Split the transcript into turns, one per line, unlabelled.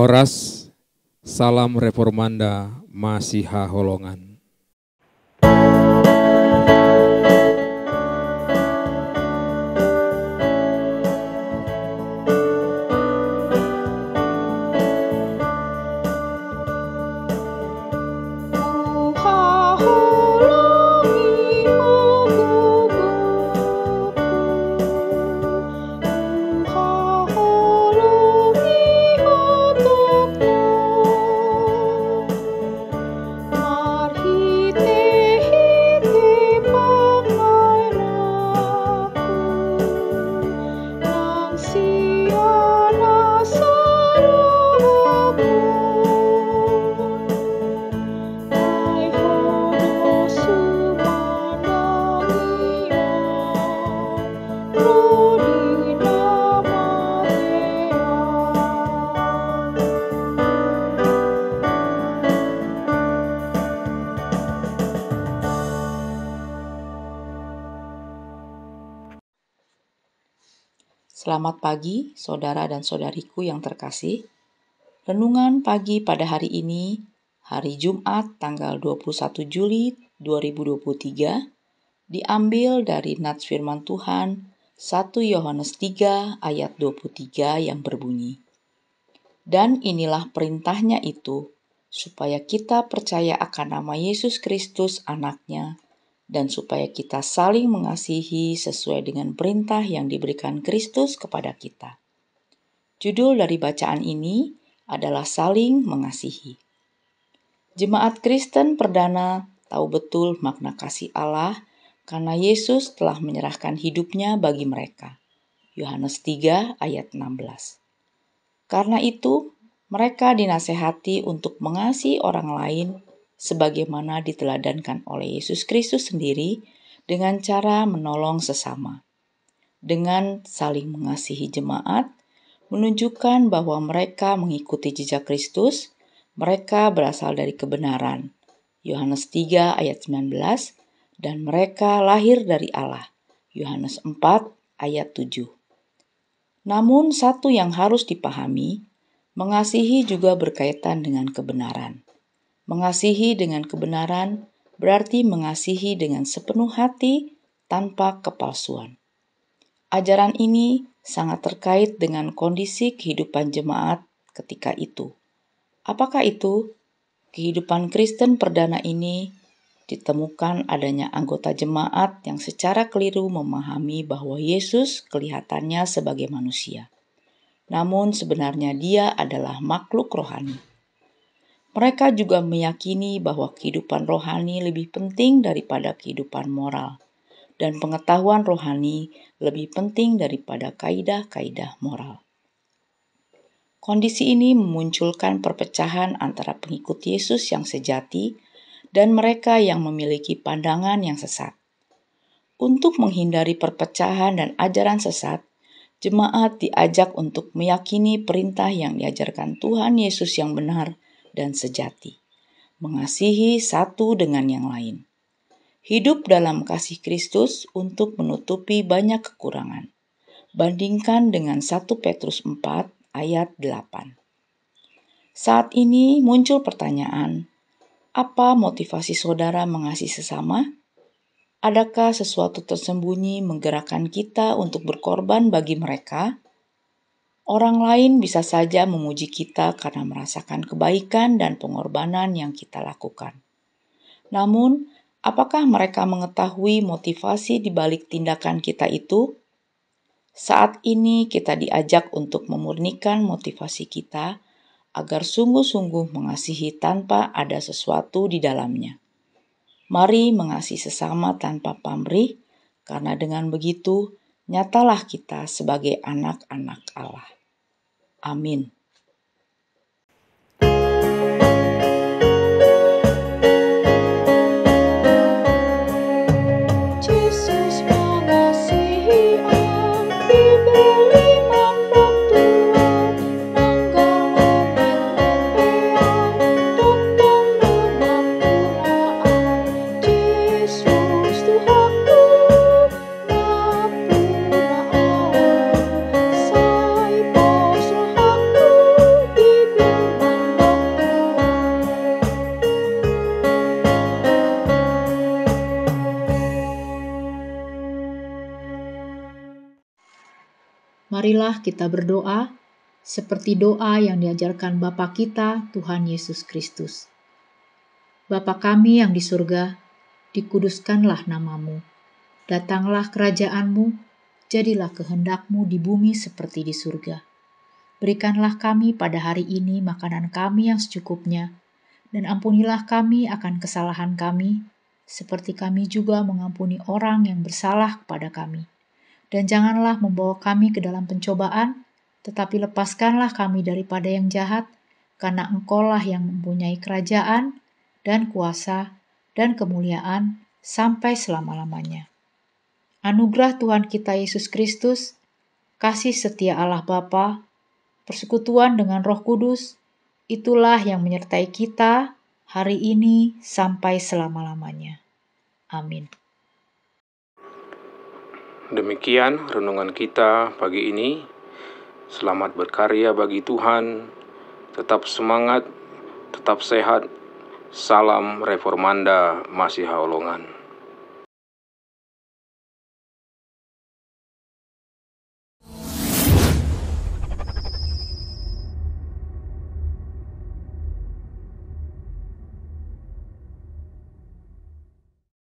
Horas, salam reformanda Masiha Holongan.
Selamat pagi, saudara dan saudariku yang terkasih. Renungan pagi pada hari ini, hari Jumat tanggal 21 Juli 2023, diambil dari nats firman Tuhan 1 Yohanes 3 ayat 23 yang berbunyi, "Dan inilah perintahnya itu, supaya kita percaya akan nama Yesus Kristus Anaknya, dan supaya kita saling mengasihi sesuai dengan perintah yang diberikan Kristus kepada kita." Judul dari bacaan ini adalah saling mengasihi. Jemaat Kristen perdana tahu betul makna kasih Allah karena Yesus telah menyerahkan hidupnya bagi mereka. Yohanes 3 ayat 16. Karena itu, mereka dinasehati untuk mengasihi orang lain sebagaimana diteladankan oleh Yesus Kristus sendiri dengan cara menolong sesama. Dengan saling mengasihi jemaat, menunjukkan bahwa mereka mengikuti jejak Kristus, mereka berasal dari kebenaran. Yohanes 3 ayat 19, dan mereka lahir dari Allah. Yohanes 4 ayat 7. Namun satu yang harus dipahami, mengasihi juga berkaitan dengan kebenaran. Mengasihi dengan kebenaran berarti mengasihi dengan sepenuh hati tanpa kepalsuan. Ajaran ini sangat terkait dengan kondisi kehidupan jemaat ketika itu. Apakah itu? Kehidupan Kristen perdana ini ditemukan adanya anggota jemaat yang secara keliru memahami bahwa Yesus kelihatannya sebagai manusia. Namun sebenarnya dia adalah makhluk rohani. Mereka juga meyakini bahwa kehidupan rohani lebih penting daripada kehidupan moral, dan pengetahuan rohani lebih penting daripada kaidah-kaidah moral. Kondisi ini memunculkan perpecahan antara pengikut Yesus yang sejati dan mereka yang memiliki pandangan yang sesat. Untuk menghindari perpecahan dan ajaran sesat, jemaat diajak untuk meyakini perintah yang diajarkan Tuhan Yesus yang benar dan sejati, mengasihi satu dengan yang lain. Hidup dalam kasih Kristus untuk menutupi banyak kekurangan. Bandingkan dengan 1 Petrus 4 ayat 8. Saat ini muncul pertanyaan, apa motivasi saudara mengasihi sesama? Adakah sesuatu tersembunyi menggerakkan kita untuk berkorban bagi mereka? Orang lain bisa saja memuji kita karena merasakan kebaikan dan pengorbanan yang kita lakukan. Namun, apakah mereka mengetahui motivasi di balik tindakan kita itu? Saat ini kita diajak untuk memurnikan motivasi kita agar sungguh-sungguh mengasihi tanpa ada sesuatu di dalamnya. Mari mengasihi sesama tanpa pamrih, karena dengan begitu nyatalah kita sebagai anak-anak Allah. Amin.
Marilah kita berdoa seperti doa yang diajarkan Bapa kita, Tuhan Yesus Kristus. Bapa kami yang di surga, dikuduskanlah namamu. Datanglah kerajaan-Mu, jadilah kehendak-Mu di bumi seperti di surga. Berikanlah kami pada hari ini makanan kami yang secukupnya, dan ampunilah kami akan kesalahan kami, seperti kami juga mengampuni orang yang bersalah kepada kami. Dan janganlah membawa kami ke dalam pencobaan, tetapi lepaskanlah kami daripada yang jahat, karena Engkau-lah yang mempunyai kerajaan, dan kuasa, dan kemuliaan, sampai selama-lamanya. Anugerah Tuhan kita Yesus Kristus, kasih setia Allah Bapa, persekutuan dengan Roh Kudus, itulah yang menyertai kita hari ini sampai selama-lamanya. Amin.
Demikian renungan kita pagi ini. Selamat berkarya bagi Tuhan. Tetap semangat, tetap sehat. Salam Reformanda Masiha Holongan.